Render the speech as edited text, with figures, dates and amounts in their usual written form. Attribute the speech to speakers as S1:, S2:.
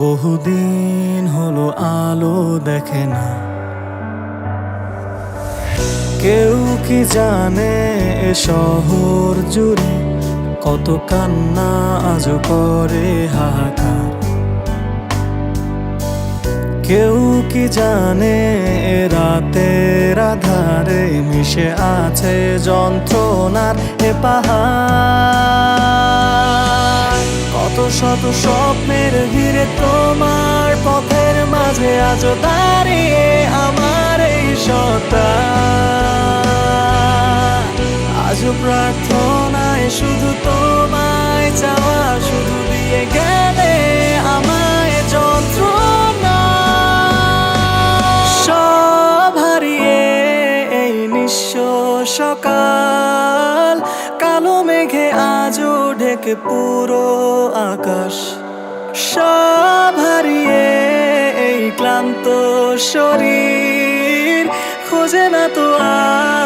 S1: বহুদিন হলো আলো দেখে না, কেউ কি জানে এ শহর জুড়ে কত কান্না আজ করে হাহাকার। কেউ কি জানে এ রাতের আধারে মিশে আছে যন্ত্রণার এ পাহাড়। কত শত স্বপ্নের ভিড়ে তোমার পথের মাঝে আজ দাঁড়িয়ে আমার এই সত্তা। আজ প্রার্থনায় শুধু তোমায় চাওয়া, শুধু দিয়ে গেলে আমায় যন্ত্রণা। সব হারিয়ে এই নিঃস্ব সকাল, কালো মেঘে আজও ঢেকে পুরো আকাশ। সব হারিয়ে এই ক্লান্ত শরীর খোঁজে না তো আর